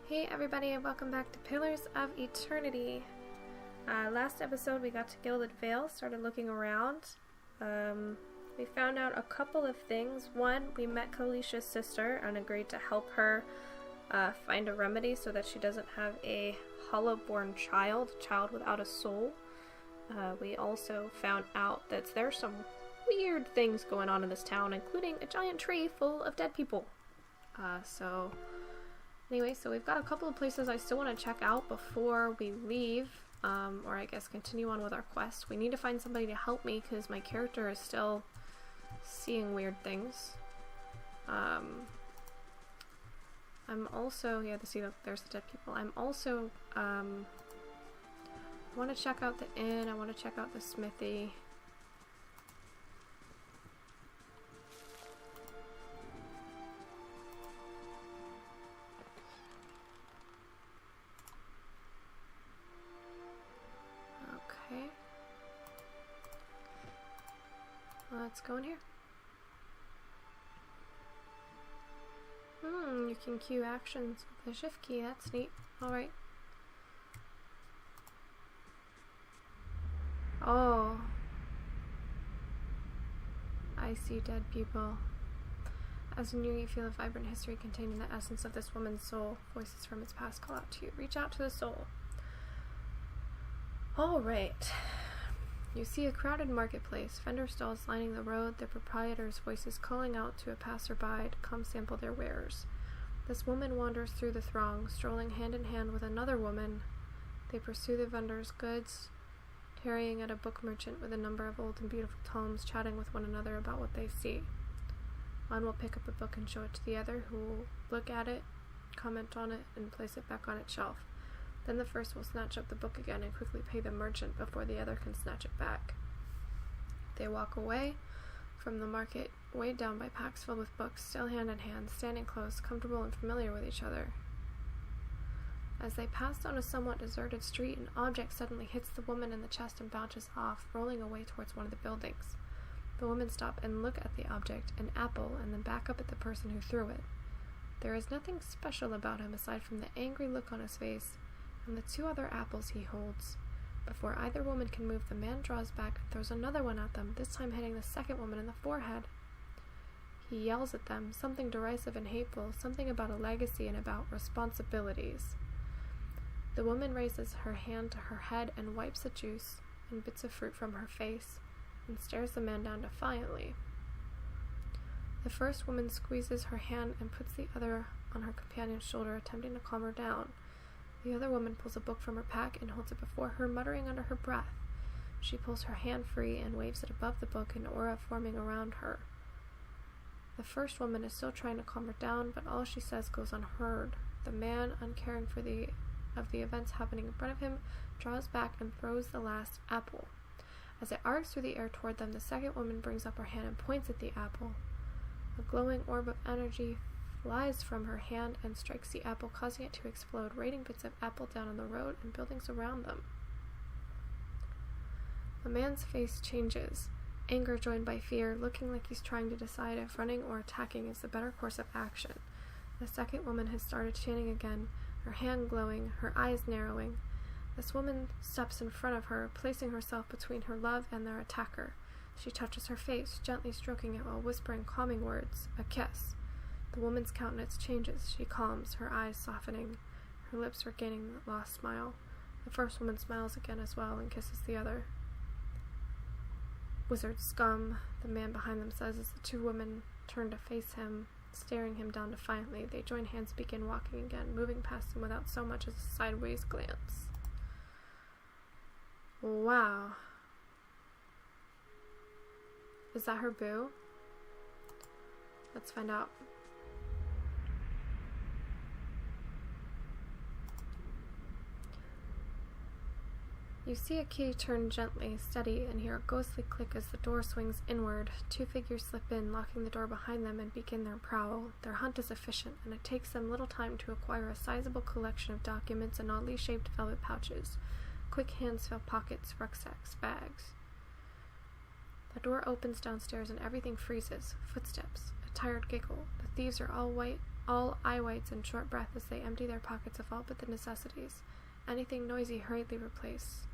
Hey everybody, and welcome back to Pillars of Eternity. Last episode we got to Gilded Vale, started looking around. We found out a couple of things. One, we met Kalicia's sister and agreed to help her find a remedy so that she doesn't have a hollow-born child without a soul. We also found out that there's some weird things going on in this town, including a giant tree full of dead people. Anyway, so we've got a couple of places I still want to check out before we leave, or I guess continue on with our quest. We need to find somebody to help me because my character is still seeing weird things. I'm also, there's the dead people. I'm also, I want to check out the inn, I want to check out the smithy. Let's go in here. You can queue actions with the shift key. That's neat. Alright. Oh. I see dead people. As you near, you feel a vibrant history containing the essence of this woman's soul. Voices from its past call out to you. Reach out to the soul. Alright. You see a crowded marketplace, vendor stalls lining the road, their proprietors' voices calling out to a passerby to come sample their wares. This woman wanders through the throng, strolling hand in hand with another woman. They pursue the vendor's goods, tarrying at a book merchant with a number of old and beautiful tomes, chatting with one another about what they see. One will pick up a book and show it to the other, who will look at it, comment on it, and place it back on its shelf. Then the first will snatch up the book again and quickly pay the merchant before the other can snatch it back. They walk away from the market, weighed down by packs filled with books, still hand in hand, standing close, comfortable and familiar with each other. As they pass down a somewhat deserted street, an object suddenly hits the woman in the chest and bounces off, rolling away towards one of the buildings. The women stop and look at the object, an apple, and then back up at the person who threw it. There is nothing special about him aside from the angry look on his face and the two other apples he holds. Before either woman can move, the man draws back and throws another one at them, this time hitting the second woman in the forehead. He yells at them, something derisive and hateful, something about a legacy and about responsibilities. The woman raises her hand to her head and wipes the juice and bits of fruit from her face, and stares the man down defiantly. The first woman squeezes her hand and puts the other on her companion's shoulder, attempting to calm her down. The other woman pulls a book from her pack and holds it before her, muttering under her breath. She pulls her hand free and waves it above the book, an aura forming around her. The first woman is still trying to calm her down, but all she says goes unheard. The man, uncaring of the events happening in front of him, draws back and throws the last apple. As it arcs through the air toward them, the second woman brings up her hand and points at the apple. A glowing orb of energy flies from her hand and strikes the apple, causing it to explode, raining bits of apple down on the road and buildings around them. The man's face changes, anger joined by fear, looking like he's trying to decide if running or attacking is the better course of action. The second woman has started chanting again, her hand glowing, her eyes narrowing. This woman steps in front of her, placing herself between her love and their attacker. She touches her face, gently stroking it while whispering calming words, a kiss. The woman's countenance changes. She calms, her eyes softening, her lips regaining the lost smile. The first woman smiles again as well and kisses the other. Wizard scum, the man behind them says as the two women turn to face him, staring him down defiantly. They join hands and begin walking again, moving past him without so much as a sideways glance. Wow. Is that her boo? Let's find out. You see a key turn gently, steady, and hear a ghostly click as the door swings inward. Two figures slip in, locking the door behind them, and begin their prowl. Their hunt is efficient, and it takes them little time to acquire a sizable collection of documents and oddly shaped velvet pouches. Quick hands fill pockets, rucksacks, bags. The door opens downstairs and everything freezes. Footsteps, a tired giggle. The thieves are all white all eye whites and short breath as they empty their pockets of all but the necessities. Anything noisy hurriedly replaced.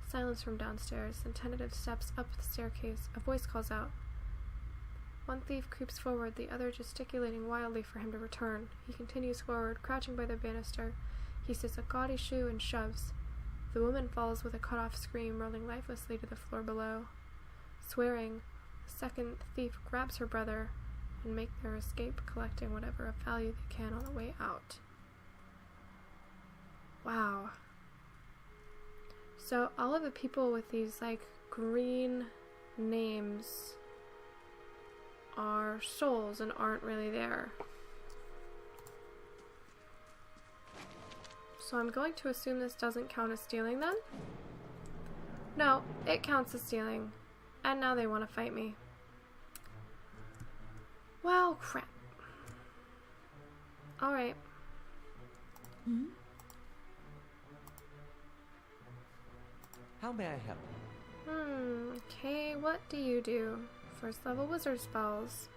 Silence from downstairs, and tentative steps up the staircase. A voice calls out. One thief creeps forward, the other gesticulating wildly for him to return. He continues forward, crouching by the banister. He sees a gaudy shoe and shoves. The woman falls with a cut-off scream, rolling lifelessly to the floor below. Swearing, the second thief grabs her brother and make their escape, collecting whatever of value they can on the way out. Wow. So all of the people with these like green names are souls and aren't really there. So I'm going to assume this doesn't count as stealing then? No, it counts as stealing. And now they want to fight me. Well, crap. Alright. Hmm? How may I help? Okay, what do you do? First level wizard spells.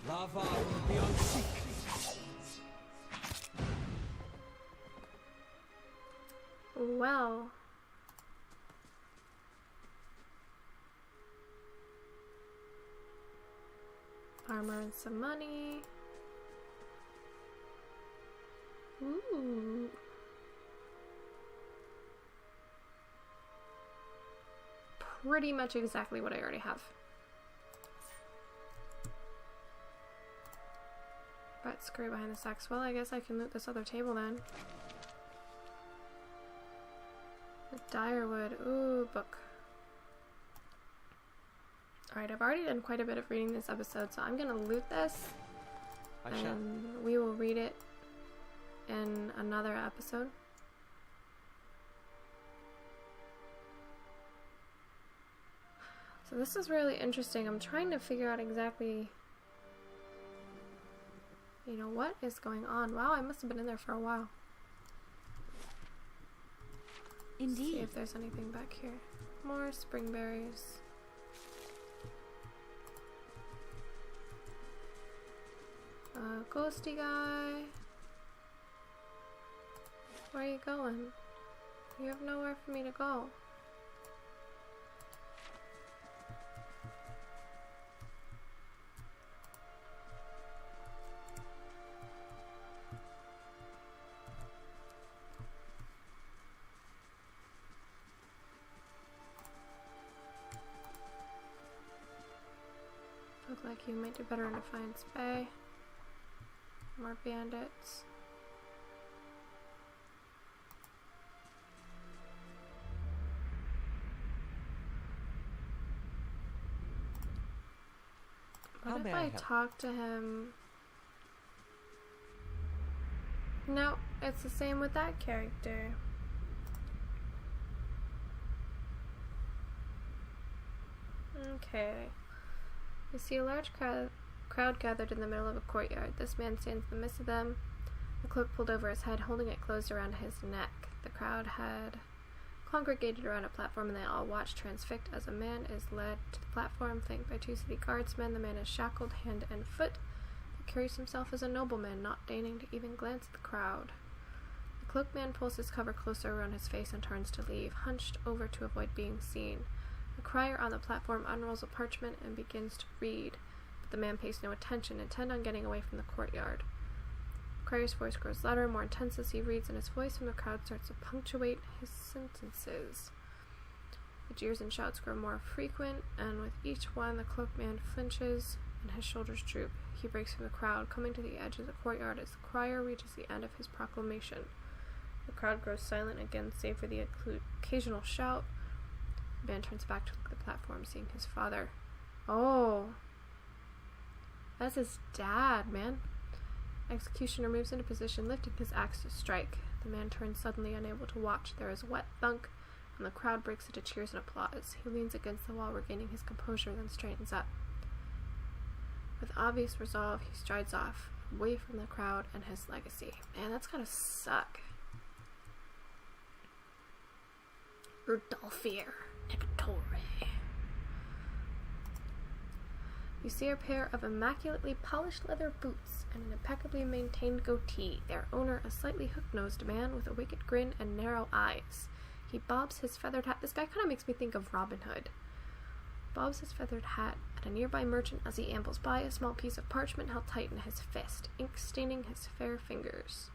Lava beyond secret. Well. Armor and some money. Ooh. Pretty much exactly what I already have. But screw behind the sacks. Well, I guess I can loot this other table then. The Direwood. Ooh, book. Alright, I've already done quite a bit of reading this episode, so I'm gonna loot this. And we will read it in another episode. So this is really interesting. I'm trying to figure out exactly, you know, what is going on. Wow, I must have been in there for a while. Indeed. Let's see if there's anything back here. More spring berries. Ghosty guy. Where are you going? You have nowhere for me to go. Look like you might do better in Defiance Bay. More bandits. What if I talk to him? No, it's the same with that character. Okay. You see a large crowd gathered in the middle of a courtyard. This man stands in the midst of them, a cloak pulled over his head, holding it closed around his neck. The crowd had congregated around a platform, and they all watched transfixed as a man is led to the platform, flanked by two city guardsmen. The man is shackled hand and foot, but carries himself as a nobleman, not deigning to even glance at the crowd. The cloaked man pulls his cover closer around his face and turns to leave, hunched over to avoid being seen. The crier on the platform unrolls a parchment and begins to read. The man pays no attention, intent on getting away from the courtyard. Crier's voice grows louder, more intense as he reads, and his voice from the crowd starts to punctuate his sentences. The jeers and shouts grow more frequent, and with each one the cloaked man flinches and his shoulders droop. He breaks from the crowd, coming to the edge of the courtyard as the crier reaches the end of his proclamation. The crowd grows silent again, save for the occasional shout. The man turns back to look at the platform, seeing his father. Oh! That's his dad, man. Executioner moves into position, lifting his axe to strike. The man turns suddenly, unable to watch. There is a wet thunk, and the crowd breaks into cheers and applause. He leans against the wall, regaining his composure, then straightens up. With obvious resolve, he strides off, away from the crowd and his legacy. Man, that's gotta suck. Urdalfir Negatore. You see a pair of immaculately polished leather boots and an impeccably maintained goatee, their owner a slightly hook-nosed man with a wicked grin and narrow eyes. He bobs his feathered hat. This guy kind of makes me think of Robin Hood. Bobs his feathered hat at a nearby merchant as he ambles by, a small piece of parchment held tight in his fist, ink staining his fair fingers.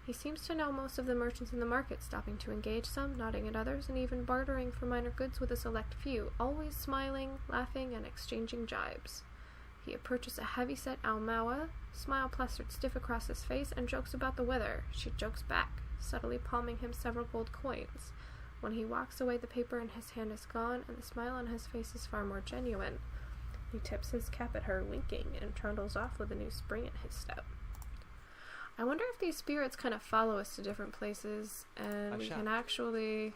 He seems to know most of the merchants in the market, stopping to engage some, nodding at others, and even bartering for minor goods with a select few, always smiling, laughing, and exchanging jibes. He approaches a heavy-set Almawa, smile plastered stiff across his face, and jokes about the weather. She jokes back, subtly palming him several gold coins. When he walks away, the paper in his hand is gone, and the smile on his face is far more genuine. He tips his cap at her, winking, and trundles off with a new spring in his step. I wonder if these spirits kind of follow us to different places, and we can actually...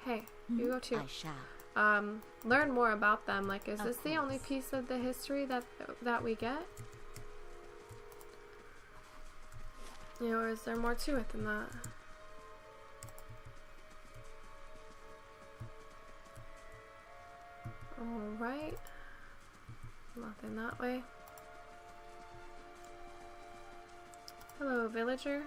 Hey, you go too. I shall. Learn more about them. Like, is this the only piece of the history that we get? You know, or is there more to it than that? Alright. Nothing that way. Hello, villager.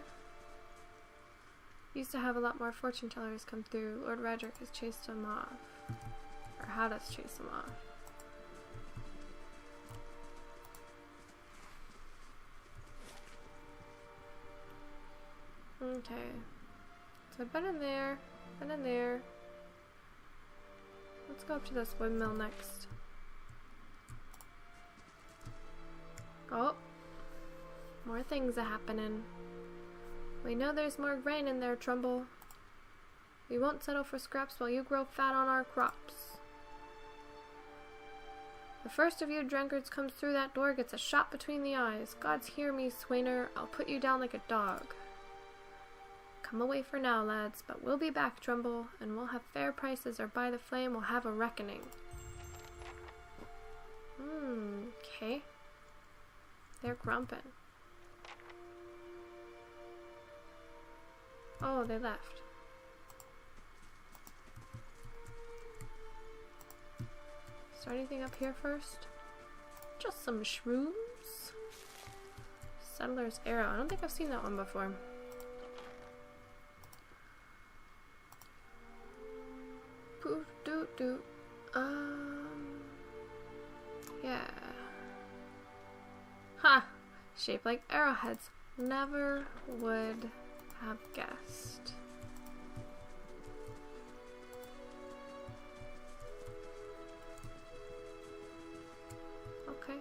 Used to have a lot more fortune tellers come through. Lord Radric has chased them off. Or had us chase them off. Okay. So I've been in there. Been in there. Let's go up to this windmill next. Oh. More things are happening. We know there's more grain in there, Trumbull. We won't settle for scraps while you grow fat on our crops. The first of you drunkards comes through that door gets a shot between the eyes. Gods hear me, Swainer. I'll put you down like a dog. Come away for now, lads, but we'll be back, Trumbull, and we'll have fair prices, or by the flame we'll have a reckoning. Okay. They're grumping. Oh, they left. Is there anything up here first? Just some shrooms. Settler's Arrow. I don't think I've seen that one before. Poof doo doo. Yeah. Ha! Shaped like arrowheads. Never would have guessed. Okay.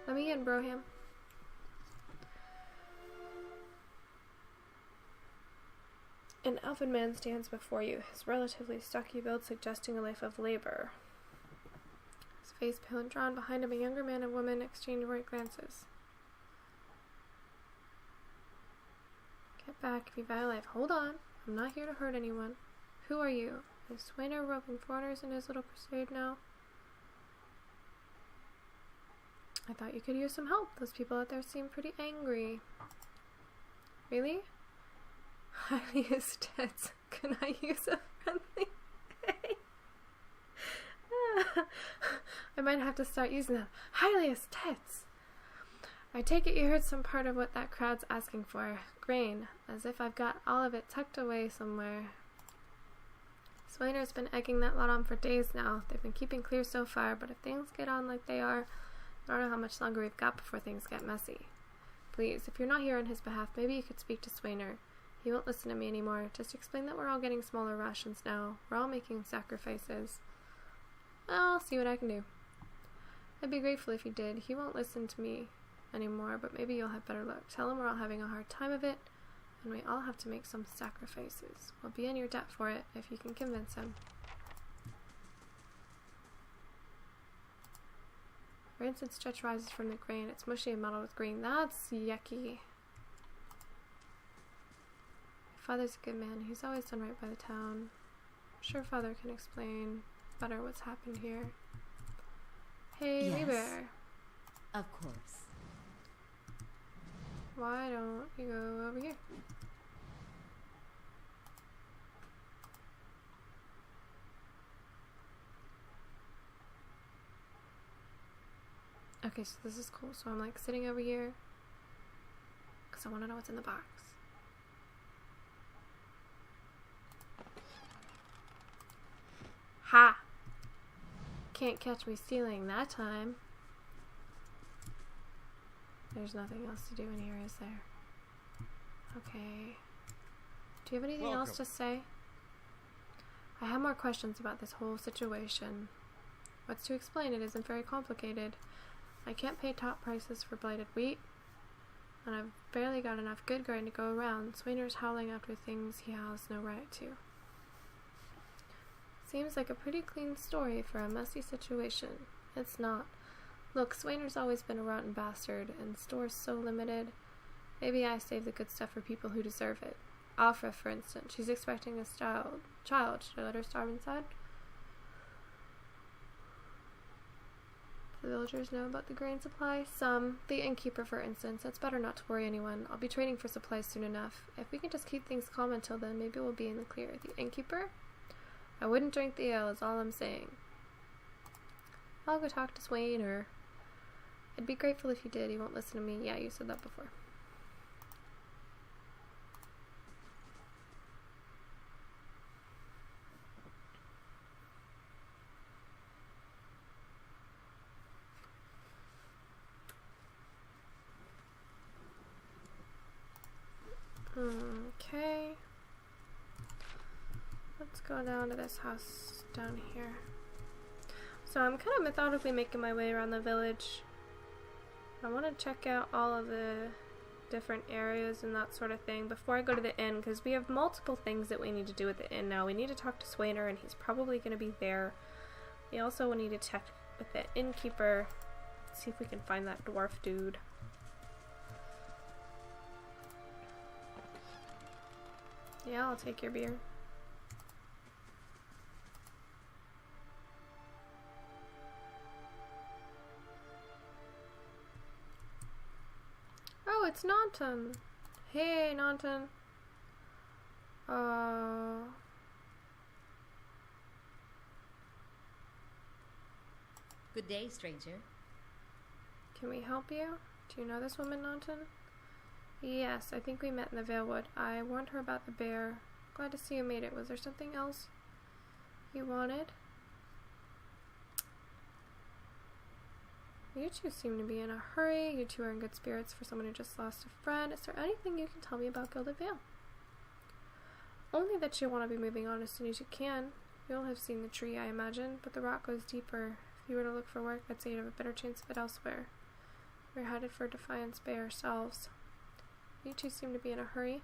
Let me in, Broham. An elfin man stands before you, his relatively stocky build suggesting a life of labor. His face pale and drawn. Behind him, a younger man and woman exchange worried glances. Get back if you value life. Hold on. I'm not here to hurt anyone. Who are you? Is Swainer roping foreigners in his little crusade now? I thought you could use some help. Those people out there seem pretty angry. Really? Highliest tits. Can I use a friendly? I might have to start using them. Highliest tits. I take it you heard some part of what that crowd's asking for. Grain. As if I've got all of it tucked away somewhere. Swainer's been egging that lot on for days now. They've been keeping clear so far, but if things get on like they are, I don't know how much longer we've got before things get messy. Please, if you're not here on his behalf, maybe you could speak to Swainer. He won't listen to me anymore. Just explain that we're all getting smaller rations now. We're all making sacrifices. I'll see what I can do. I'd be grateful if you did. He won't listen to me anymore, but maybe you'll have better luck. Tell him we're all having a hard time of it, and we all have to make some sacrifices. We'll be in your debt for it if you can convince him. Rancid stretch rises from the grain. It's mushy and mottled with green. That's yucky. Father's a good man. He's always done right by the town. I'm sure Father can explain better what's happened here. Hey, Yes. Lieber. Of course. Why don't you go over here? Okay, so this is cool. So I'm like sitting over here because I want to know what's in the box. Ha! Can't catch me stealing that time. There's nothing else to do in here, is there? Okay. Do you have anything else to say? I have more questions about this whole situation. What's to explain? It isn't very complicated. I can't pay top prices for blighted wheat, and I've barely got enough good grain to go around. Swainer's howling after things he has no right to. Seems like a pretty clean story for a messy situation. It's not. Look, Swainer's always been a rotten bastard, and store's so limited. Maybe I save the good stuff for people who deserve it. Afra, for instance. She's expecting a child. Should I let her starve inside? The villagers know about the grain supply? Some. The innkeeper, for instance. It's better not to worry anyone. I'll be trading for supplies soon enough. If we can just keep things calm until then, maybe we'll be in the clear. The innkeeper? I wouldn't drink the ale, is all I'm saying. I'll go talk to Swainer. I'd be grateful if you did. He won't listen to me. Yeah, you said that before. Okay. Let's go down to this house down here. So I'm kind of methodically making my way around the village. I want to check out all of the different areas and that sort of thing before I go to the inn, because we have multiple things that we need to do at the inn now. We need to talk to Swainer, and he's probably going to be there. We also need to check with the innkeeper, see if we can find that dwarf dude. Yeah, I'll take your beer. Oh, it's Nanton. Hey, Nanton. Good day, stranger. Can we help you? Do you know this woman, Nanton? Yes, I think we met in the Valewood. I warned her about the bear. Glad to see you made it. Was there something else you wanted? You two seem to be in a hurry. You two are in good spirits for someone who just lost a friend. Is there anything you can tell me about Gilded Vale? Only that you want to be moving on as soon as you can. You'll have seen the tree, I imagine, but the rock goes deeper. If you were to look for work, I'd say you'd have a better chance of it elsewhere. We're headed for Defiance Bay ourselves. You two seem to be in a hurry.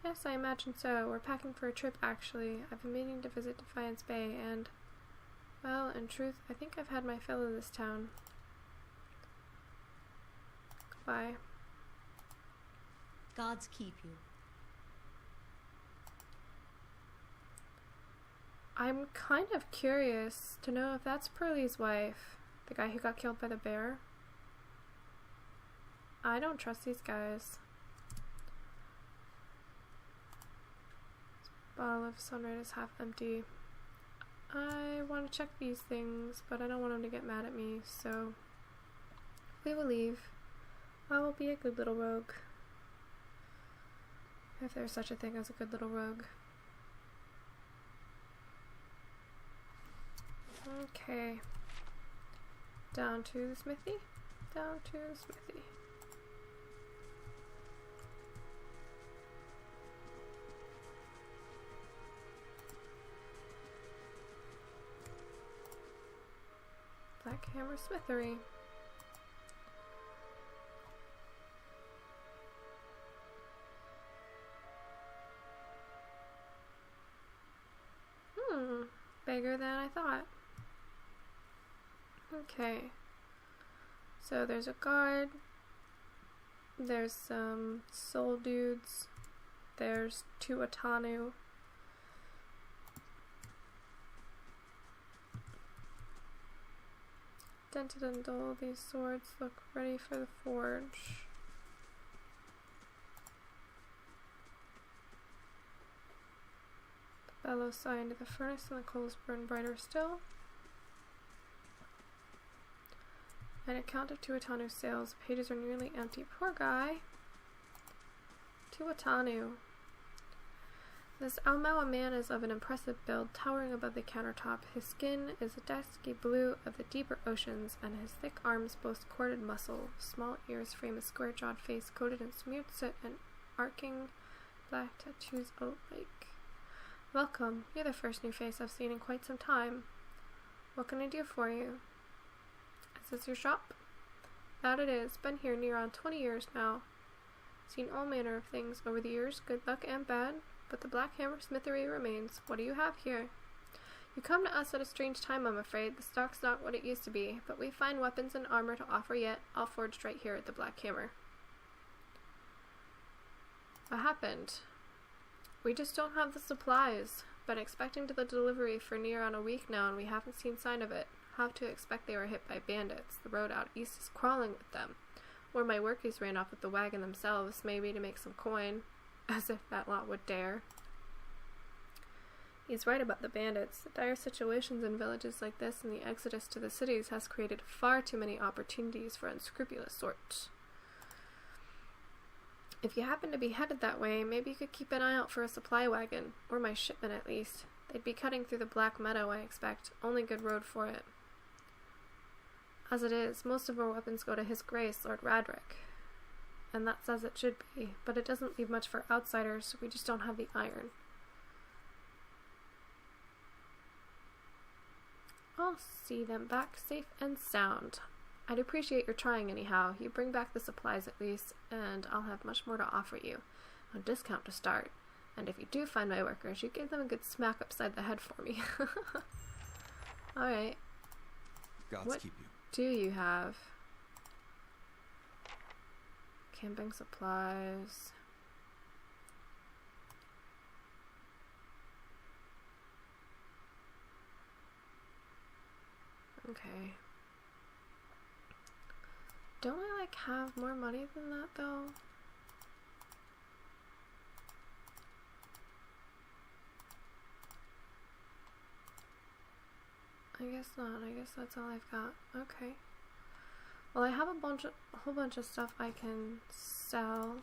Yes, I imagine so. We're packing for a trip, actually. I've been meaning to visit Defiance Bay, and, well, in truth, I think I've had my fill of this town. Goodbye. Gods keep you. I'm kind of curious to know if that's Pearlie's wife, the guy who got killed by the bear. I don't trust these guys. Bottle of Sunray is half empty. I want to check these things, but I don't want him to get mad at me, so we will leave. I will be a good little rogue. If there's such a thing as a good little rogue. Okay. Down to the smithy. Down to the smithy. Black Hammer Smithery. Bigger than I thought. Okay. So there's a guard. There's some soul dudes. There's 2 Atanu. Dented and dull, these swords look ready for the forge. Bellows sigh into the furnace and the coals burn brighter still. An account of Tuatanu sales. Pages are nearly empty. Poor guy. Tuatanu. This Aumaua man is of an impressive build, towering above the countertop. His skin is a dusky blue of the deeper oceans, and his thick arms boast corded muscle. Small ears frame a square-jawed face coated in smeared soot and arcing black tattoos alike. Welcome. You're the first new face I've seen in quite some time. What can I do for you? Is this your shop? That it is. Been here near on 20 years now. Seen all manner of things over the years, good luck and bad. But the Black Hammer Smithery remains. What do you have here? You come to us at a strange time, I'm afraid. The stock's not what it used to be, but we find weapons and armor to offer yet, all forged right here at the Black Hammer. What happened? We just don't have the supplies. Been expecting the delivery for near on a week now, and we haven't seen sign of it. Have to expect they were hit by bandits. The road out east is crawling with them. Or my workies ran off with the wagon themselves, maybe to make some coin. As if that lot would dare. He's right about the bandits. The dire situations in villages like this and the exodus to the cities has created far too many opportunities for unscrupulous sorts. If you happen to be headed that way, maybe you could keep an eye out for a supply wagon, or my shipment at least. They'd be cutting through the Black Meadow, I expect. Only good road for it. As it is, most of our weapons go to His Grace, Lord Radric. And that's as it should be, but it doesn't leave much for outsiders, we just don't have the iron. I'll see them back safe and sound. I'd appreciate your trying anyhow. You bring back the supplies at least, and I'll have much more to offer you. A discount to start. And if you do find my workers, you give them a good smack upside the head for me. Alright. What Keep you. do you have? Camping supplies. Okay. Don't I have more money than that though? I guess not. I guess that's all I've got. Okay. Well, I have a whole bunch of stuff I can sell.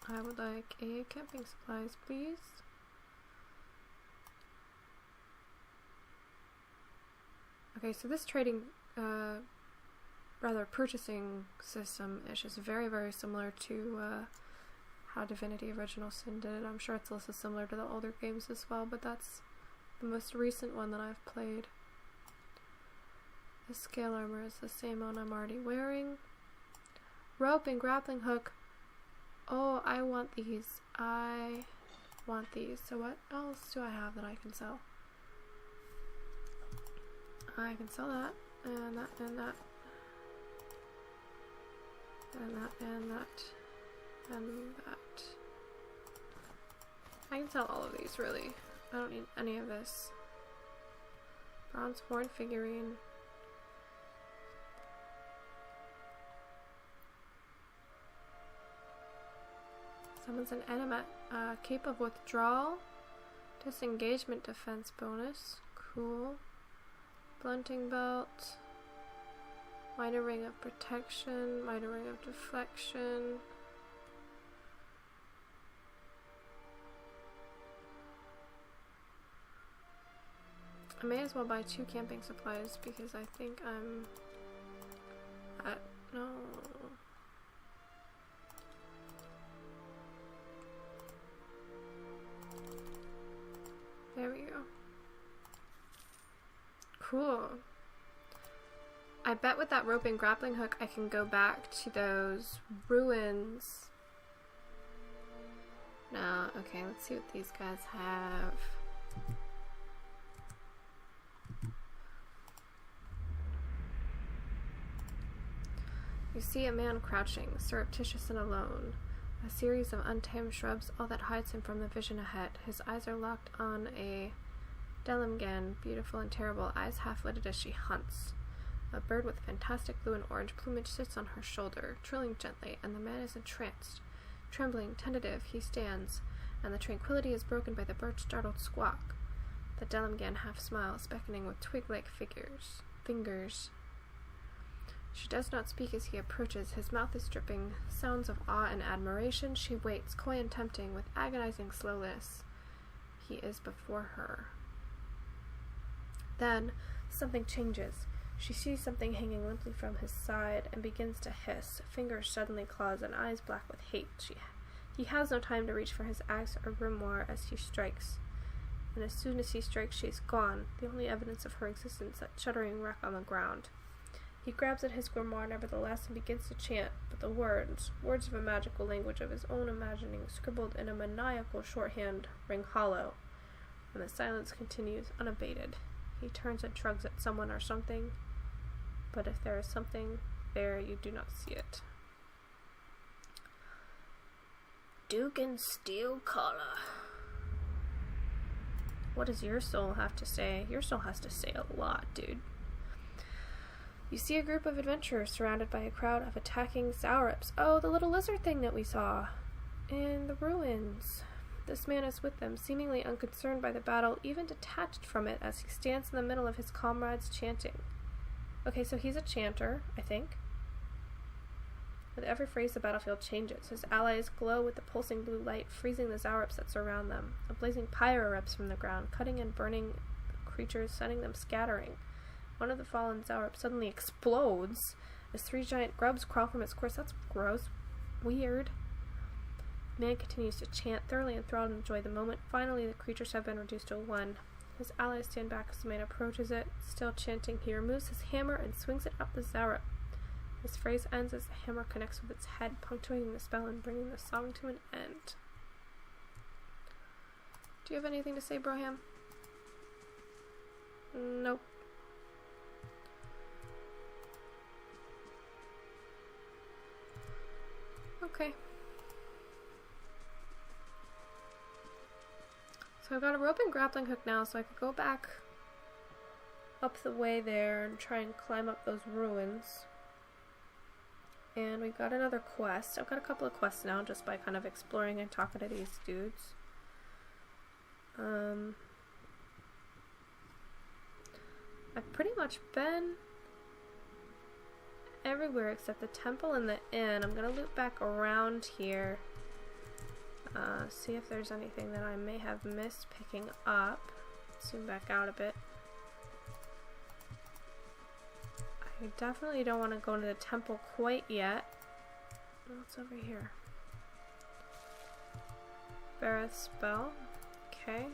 I would like a camping supplies, please. Okay, so this trading, purchasing system is just very, very similar to how Divinity Original Sin did it. I'm sure it's also similar to the older games as well, but that's the most recent one that I've played. The scale armor is the same one I'm already wearing. Rope and grappling hook. Oh, I want these. I want these. So what else do I have that I can sell? I can sell that, and that, and that, and that, and that, and that. I can sell all of these, really. I don't need any of this. Bronze horn figurine. Summons an enemy. Cape of withdrawal. Disengagement defense bonus. Cool. Blunting belt. Minor ring of protection. Minor ring of deflection. I may as well buy 2 camping supplies because I think I'm at no. There we go. Cool. I bet with that rope and grappling hook I can go back to those ruins. No, okay, let's see what these guys have. You see a man crouching, surreptitious and alone. A series of untamed shrubs, all that hides him from the vision ahead. His eyes are locked on a Delimgan, beautiful and terrible, eyes half-lidded as she hunts. A bird with fantastic blue and orange plumage sits on her shoulder, trilling gently, and the man is entranced. Trembling, tentative, he stands, and the tranquility is broken by the bird's startled squawk. The Delimgan half smiles, beckoning with twig-like fingers. She does not speak as he approaches. His mouth is dripping sounds of awe and admiration. She waits, coy and tempting, with agonizing slowness. He is before her. Then, something changes. She sees something hanging limply from his side and begins to hiss, fingers suddenly claws and eyes black with hate. He has no time to reach for his axe or grimoire as he strikes. And as soon as he strikes, she is gone, the only evidence of her existence, that shuddering wreck on the ground. He grabs at his grimoire nevertheless and begins to chant, but the words of a magical language of his own imagining, scribbled in a maniacal shorthand, ring hollow, and the silence continues unabated. He turns and shrugs at someone or something, but if there is something there, you do not see it. Dugan Steel Collar. What does your soul have to say? Your soul has to say a lot, dude. You see a group of adventurers surrounded by a crowd of attacking Saurups. Oh, the little lizard thing that we saw in the ruins. This man is with them, seemingly unconcerned by the battle, even detached from it as he stands in the middle of his comrades chanting. Okay, so he's a chanter, I think. With every phrase, the battlefield changes. His allies glow with the pulsing blue light, freezing the Saurups that surround them. A blazing pyre erupts from the ground, cutting and burning creatures, sending them scattering. One of the fallen Saurups suddenly explodes as 3 giant grubs crawl from its course. That's gross. Weird. The man continues to chant, thoroughly enthralled and enjoy the moment. Finally, the creatures have been reduced to 1. His allies stand back as the man approaches it. Still chanting, he removes his hammer and swings it up the Saurup. His phrase ends as the hammer connects with its head, punctuating the spell and bringing the song to an end. Do you have anything to say, Broham? Nope. Okay. So I've got a rope and grappling hook now, so I could go back up the way there and try and climb up those ruins. And we've got another quest. I've got a couple of quests now just by kind of exploring and talking to these dudes. I've pretty much been everywhere except the temple and the inn. I'm gonna loop back around here. See if there's anything that I may have missed picking up. Zoom back out a bit. I definitely don't want to go into the temple quite yet. What's over here? Barreth's spell. Okay.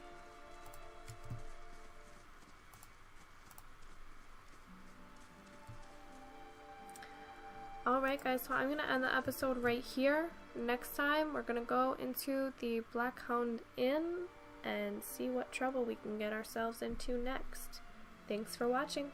Alright guys, so I'm going to end the episode right here. Next time we're going to go into the Blackhound Inn and see what trouble we can get ourselves into next. Thanks for watching.